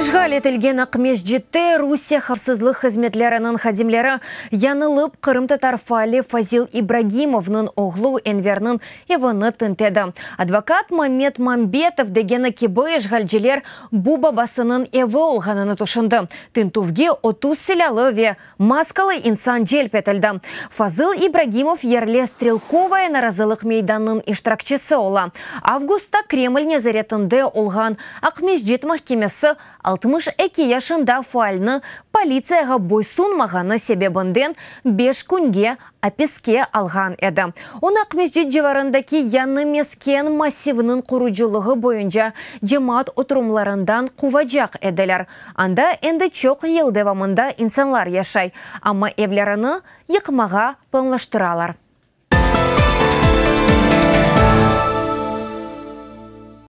Ишғал етілген Ақмешжетте Русия хавсызлық хізметлерінің хадимлері янылып Қырым татар фали Фазил Ибрагимовның оғлу Энвернің евіні тінтеді. Адвокат Мамед Мамбетов дегені кебі ишғалжелер бұ бабасының еві олғаныны тұшынды. Тінтувге 30 селялы ве маскалы инсан желп етілді. Фазил Ибрагимов ерле Стрелковая наразылық мейданның иштиракчысы ола. Августа Кремль незаретінде олған Ақмешжет махкемесі 62 яшында файлны полицияға бойсунмағаны себебінден 5 күнге апеске алған еді. Он Ақмешжет жеварындаки яны мескен массивінің құруджылығы бойынша жемат отырымларындан қуважақ әділер. Анда әнді чоқ елдевамында инсанлар яшай, ама евлеріні еқмаға планлаштыралар.